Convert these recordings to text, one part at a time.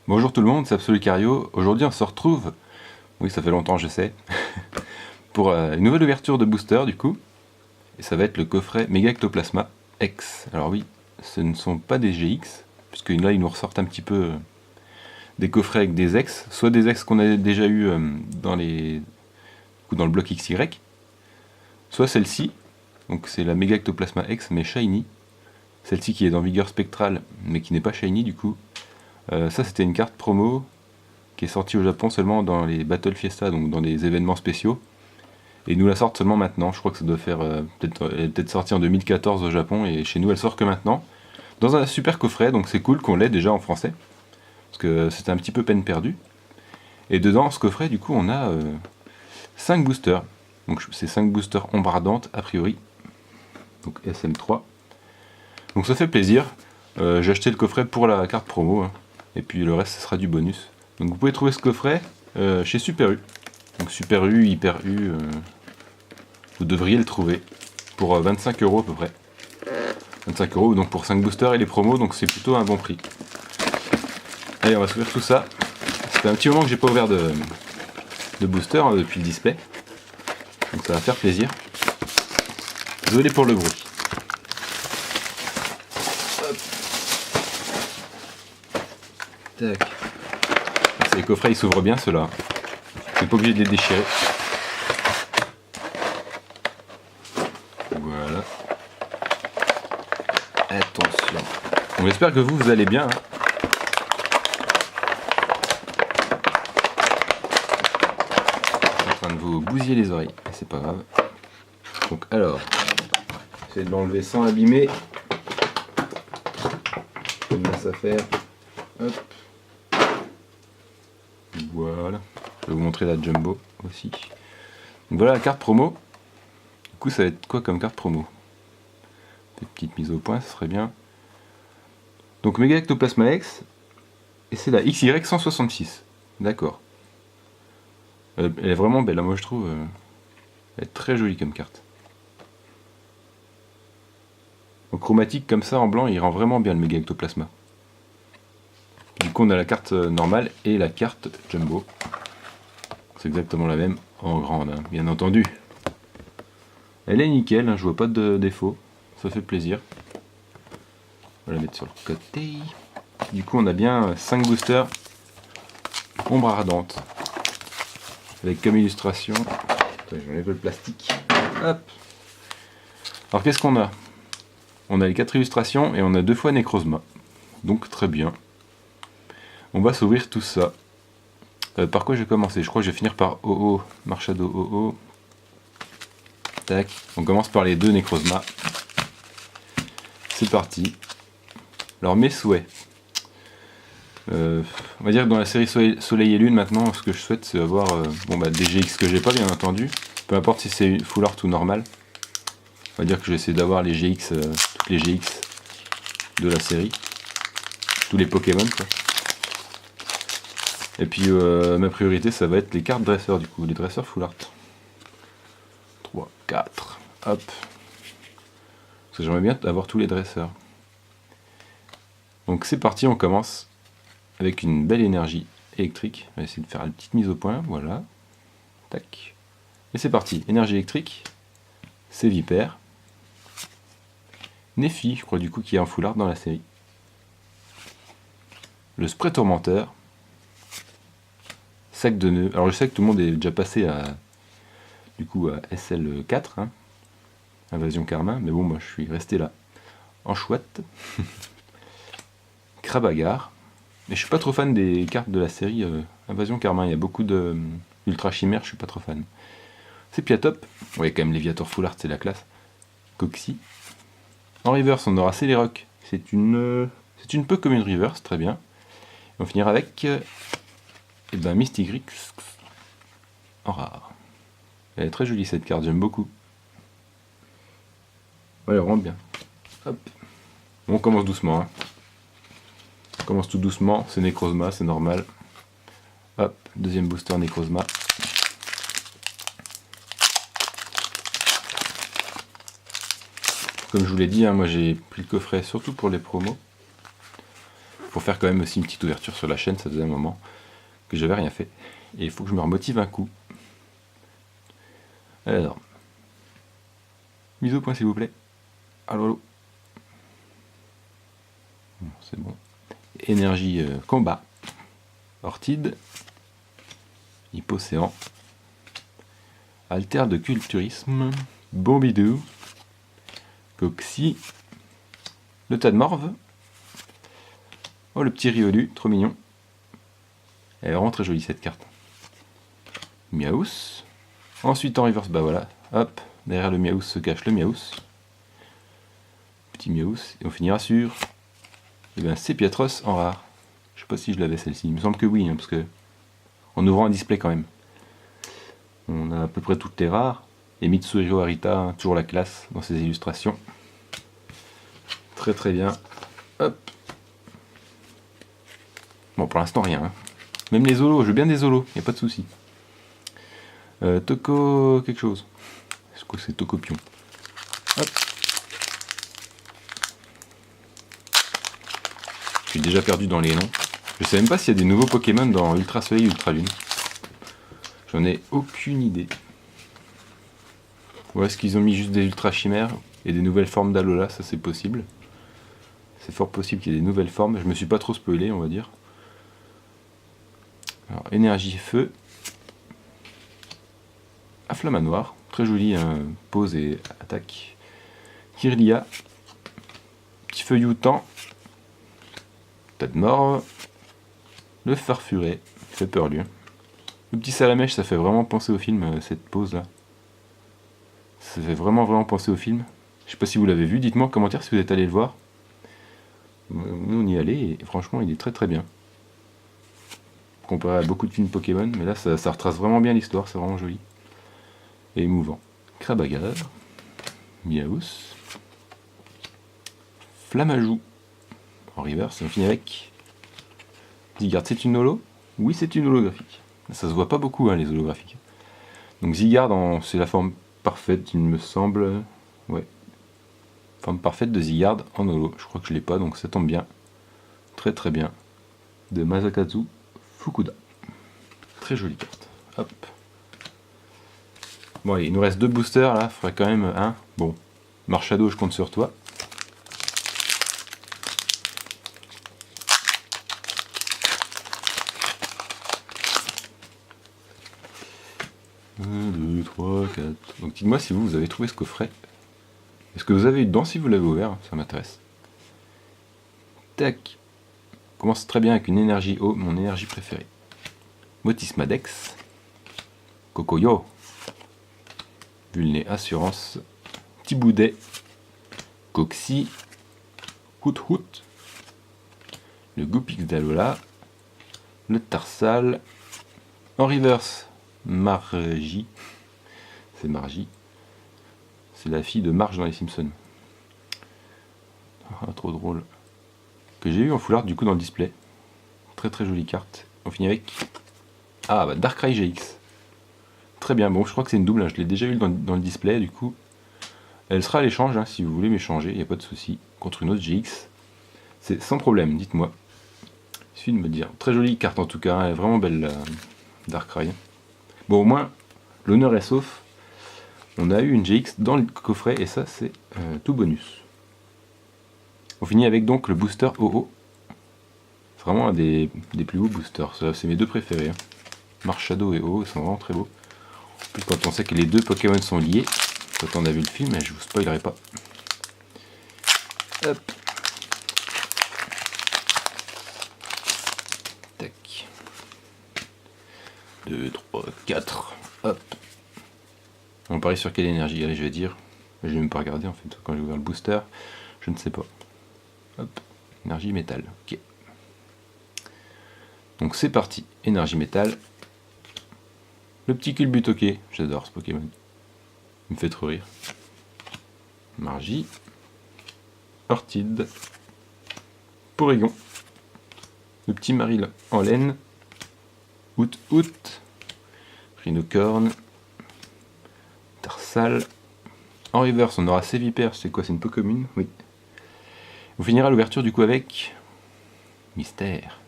Bonjour tout le monde, c'est Absolucario. Aujourd'hui on se retrouve, oui ça fait longtemps je sais, pour une nouvelle ouverture de booster du coup. Et ça va être le coffret Mega Ectoplasma X. Alors oui, ce ne sont pas des GX, puisque là ils nous ressortent un petit peu des coffrets avec des X, soit des X qu'on a déjà eu dans le bloc XY, soit celle-ci, donc c'est la Mega Ectoplasma X mais shiny. Celle-ci qui est dans Vigueur Spectrale mais qui n'est pas shiny du coup. Ça c'était une carte promo qui est sortie au Japon seulement dans les Battle Fiesta, donc dans des événements spéciaux. Et ils nous la sortent seulement maintenant, je crois que ça doit faire elle est peut-être sortie en 2014 au Japon, et chez nous elle sort que maintenant. Dans un super coffret, donc c'est cool qu'on l'ait déjà en français, parce que c'était un petit peu peine perdue. Et dedans, ce coffret, du coup, on a 5 boosters. Donc c'est 5 boosters ombre ardente, a priori. Donc SM3. Donc ça fait plaisir. J'ai acheté le coffret pour la carte promo, hein. Et puis le reste, ce sera du bonus. Donc vous pouvez trouver ce coffret chez Super U. Donc Super U, Hyper U, vous devriez le trouver pour 25 € à peu près. 25 € donc pour 5 boosters et les promos, donc c'est plutôt un bon prix. Allez, on va s'ouvrir tout ça. Ça fait un petit moment que j'ai pas ouvert de booster depuis le display. Donc ça va faire plaisir. Désolé pour le bruit. Hop. Tac. Les coffrets ils s'ouvrent bien ceux-là. C'est pas obligé de les déchirer. Voilà. Attention. On espère que vous allez bien. Hein. Je suis en train de vous bousiller les oreilles, mais c'est pas grave. Donc alors, j'essaie de l'enlever sans l'abîmer. Comme ça à faire. Hop. Voilà. Je vais vous montrer la jumbo aussi. Donc voilà la carte promo. Du coup, ça va être quoi comme carte promo? Des petites mises au point, ça serait bien. Donc Mega Ectoplasma X, et c'est la XY166. D'accord. Elle est vraiment belle, moi je trouve. Elle est très jolie comme carte. Donc chromatique comme ça en blanc, il rend vraiment bien le Mega Ectoplasma. Du coup on a la carte normale et la carte jumbo. C'est exactement la même en grande, hein, bien entendu. Elle est nickel, hein, je vois pas de défaut. Ça fait plaisir. On va la mettre sur le côté. Du coup on a bien 5 boosters ombre ardente. Avec comme illustration. J'enlève le plastique. Hop. Alors qu'est-ce qu'on a? On a les 4 illustrations et on a 2 fois Necrozma. Donc très bien. On va s'ouvrir tout ça. Par quoi je vais commencer? Je crois que je vais finir par OO, Marshado OO. Tac. On commence par les 2 Necrozma. C'est parti. Alors mes souhaits. On va dire que dans la série Soleil et Lune maintenant, ce que je souhaite c'est avoir des GX que j'ai pas bien entendu. Peu importe si c'est full art ou normal. On va dire que je vais essayer d'avoir les GX, toutes les GX de la série. Tous les Pokémon quoi. Et puis ma priorité ça va être les cartes dresseurs du coup, les dresseurs full art. 3, 4, hop. Parce que j'aimerais bien avoir tous les dresseurs. Donc c'est parti, on commence avec une belle énergie électrique. On va essayer de faire une petite mise au point, voilà. Tac. Et c'est parti, énergie électrique, c'est Vipère. Nephi, je crois du coup qu'il y a un full art dans la série. Le spray tourmenteur. Sac de nœuds. Alors je sais que tout le monde est déjà passé à SL4, hein, Invasion Karma, mais bon moi je suis resté là. En chouette. Krabagar. Mais je suis pas trop fan des cartes de la série Invasion Karma, il y a beaucoup de Ultra Chimère, je suis pas trop fan. C'est Piatop. Ouais, quand même Léviator full art, c'est la classe. Coxy. En reverse, on aura Celeroc. C'est une peu comme une reverse, très bien. Et on finira avec Mystigrix en rare. Elle est très jolie cette carte, j'aime beaucoup. Ouais, elle rentre bien. Hop. Bon, on commence doucement. Hein. On commence tout doucement, c'est Necrozma, c'est normal. Hop, deuxième booster Necrozma. Comme je vous l'ai dit, hein, moi j'ai pris le coffret surtout pour les promos. pour faire quand même aussi une petite ouverture sur la chaîne, ça faisait un moment que j'avais rien fait. Et il faut que je me remotive un coup. Alors, mise au point s'il vous plaît. Allô, allô. Bon, c'est bon. Énergie combat. Ortide. Hypocéan. Alter de culturisme. Bombidou. Coxy. Le tas de morve. Oh, le petit Riolu, trop mignon. Elle est vraiment très jolie cette carte. Miaus. Ensuite en reverse, bah voilà. Hop, derrière le Miaus se cache le Miaus. Petit Miaus. Et on finira sur Sepiatros en rare. Je sais pas si je l'avais celle-ci. Il me semble que oui, hein, parce que en ouvrant un display quand même. On a à peu près toutes les rares. Et Mitsuhiro Arita, hein, toujours la classe dans ses illustrations. Très très bien. Hop. Bon, pour l'instant rien. Hein. Même les Zolos, je veux bien des Zolos, y a pas de souci. Toko quelque chose. Est-ce que c'est Tokopion? Hop. Je suis déjà perdu dans les noms. Je sais même pas s'il y a des nouveaux Pokémon dans Ultra Soleil et Ultra Lune. J'en ai aucune idée. Ou est-ce qu'ils ont mis juste des Ultra Chimères et des nouvelles formes d'Alola? Ça c'est possible. C'est fort possible qu'il y ait des nouvelles formes. Je me suis pas trop spoilé, on va dire. Alors, énergie feu. Afflamanoir, très joli, hein, pose et attaque. Kirlia. Petit feuilloutant. Tas de mort. Le farfuré. Il fait peur lui. Hein. Le petit salamèche, ça fait vraiment penser au film, cette pose là. Ça fait vraiment penser au film. Je sais pas si vous l'avez vu, dites-moi en commentaire si vous êtes allé le voir. Nous on y allait et franchement il est très très bien. Comparé à beaucoup de films Pokémon, mais là ça retrace vraiment bien l'histoire, c'est vraiment joli. Et émouvant. Krabagar. Miaus. Flamajou. En reverse, on finit avec Zygarde. C'est une holo? Oui, c'est une holographique. Ça se voit pas beaucoup, hein, les holographiques. Donc Zygarde, c'est la forme parfaite, il me semble. Ouais. Forme parfaite de Zygarde en holo. Je crois que je l'ai pas, donc ça tombe bien. Très très bien. De Masakazu Fukuda. Très jolie carte. Hop. Bon, allez, il nous reste 2 boosters là, il faudrait quand même un. Bon, Marshado, je compte sur toi. Un, 2, 3, 4. Donc dites-moi si vous avez trouvé ce coffret. Est-ce que vous avez eu dedans si vous l'avez ouvert? Ça m'intéresse. Tac. Commence très bien avec une énergie eau, mon énergie préférée. Motismadex. Kokoyo. Vulné Assurance. Tiboudet. Coxy. Hout. Le Goupix d'Alola. Le Tarsal. En reverse, Margie. C'est Margie. C'est la fille de Marge dans les Simpsons. Ah, trop drôle. Que j'ai eu en foulard du coup dans le display. Très très jolie carte. On finit avec Darkrai GX. Très bien, bon je crois que c'est une double, hein. Je l'ai déjà eu dans le display du coup. Elle sera à l'échange, hein, si vous voulez m'échanger, il n'y a pas de souci. Contre une autre GX. C'est sans problème, dites-moi. Il suffit de me dire. Très jolie carte en tout cas, elle est vraiment belle Darkrai. Bon au moins, l'honneur est sauf. On a eu une GX dans le coffret et ça c'est tout bonus. On finit avec donc le booster OO. C'est vraiment un des plus beaux boosters, c'est mes 2 préférés. Hein. Marshado et OO sont vraiment très beaux. En plus quand on sait que les 2 Pokémon sont liés, quand on a vu le film, je vous spoilerai pas. Hop. Tac. 2, 3, 4. Hop. On parie sur quelle énergie? Allez, je vais dire. Je vais même pas regarder en fait quand j'ai ouvert le booster. Je ne sais pas. Hop. Énergie métal. Ok. Donc c'est parti. Énergie métal. Le petit Culbutoké. J'adore ce Pokémon. Il me fait trop rire. Margie. Ortide. Porygon. Le petit Maril en laine. Hout. Rhinocorne. Tarsal. En reverse, on aura Sévipère. C'est quoi? C'est une peu commune? Oui. On finira l'ouverture du coup avec Mystère.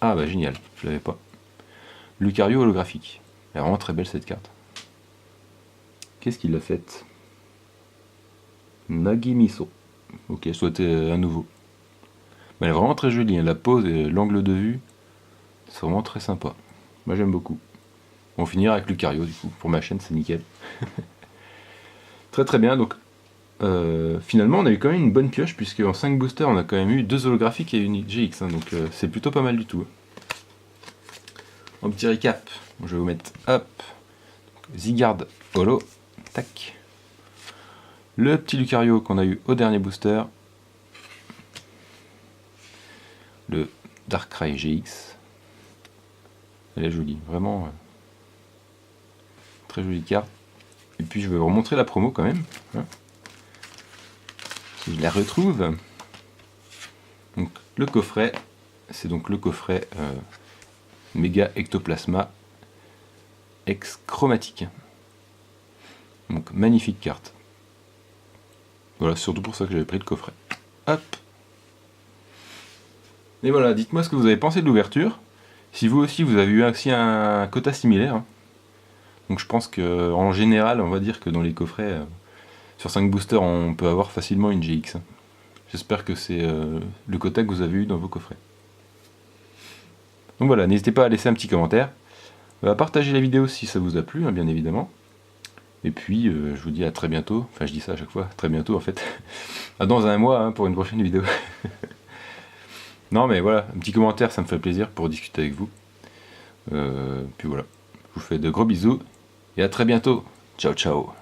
Ah bah génial, je l'avais pas. Lucario holographique. Elle est vraiment très belle cette carte. Qu'est-ce qu'il a fait? Nagimiso. Ok, soit un nouveau. Mais elle est vraiment très jolie, hein. La pose et l'angle de vue, c'est vraiment très sympa. Moi j'aime beaucoup. On finira avec Lucario du coup, pour ma chaîne c'est nickel. Très très bien, donc finalement on a eu quand même une bonne pioche, puisque en 5 boosters on a quand même eu 2 holographiques et une GX, hein, donc c'est plutôt pas mal du tout. En petit récap, je vais vous mettre, hop, Zygarde Holo, tac. Le petit Lucario qu'on a eu au dernier booster. Le Darkrai GX. Elle est jolie, vraiment très jolie carte. Et puis je vais vous remontrer la promo quand même, hein, si je la retrouve. Donc le coffret, c'est donc le coffret Méga Ectoplasma X chromatique. Donc magnifique carte. Voilà, surtout pour ça que j'avais pris le coffret. Hop. Et voilà, dites-moi ce que vous avez pensé de l'ouverture. Si vous aussi vous avez eu aussi un quota similaire. Donc je pense que en général, on va dire que dans les coffrets, sur 5 boosters, on peut avoir facilement une GX. J'espère que c'est le quota que vous avez eu dans vos coffrets. Donc voilà, n'hésitez pas à laisser un petit commentaire, à partager la vidéo si ça vous a plu, hein, bien évidemment. Et puis, je vous dis à très bientôt, enfin je dis ça à chaque fois, très bientôt en fait, à dans un mois, hein, pour une prochaine vidéo. Non mais voilà, un petit commentaire, ça me fait plaisir pour discuter avec vous. Puis voilà, je vous fais de gros bisous, et à très bientôt. Ciao ciao.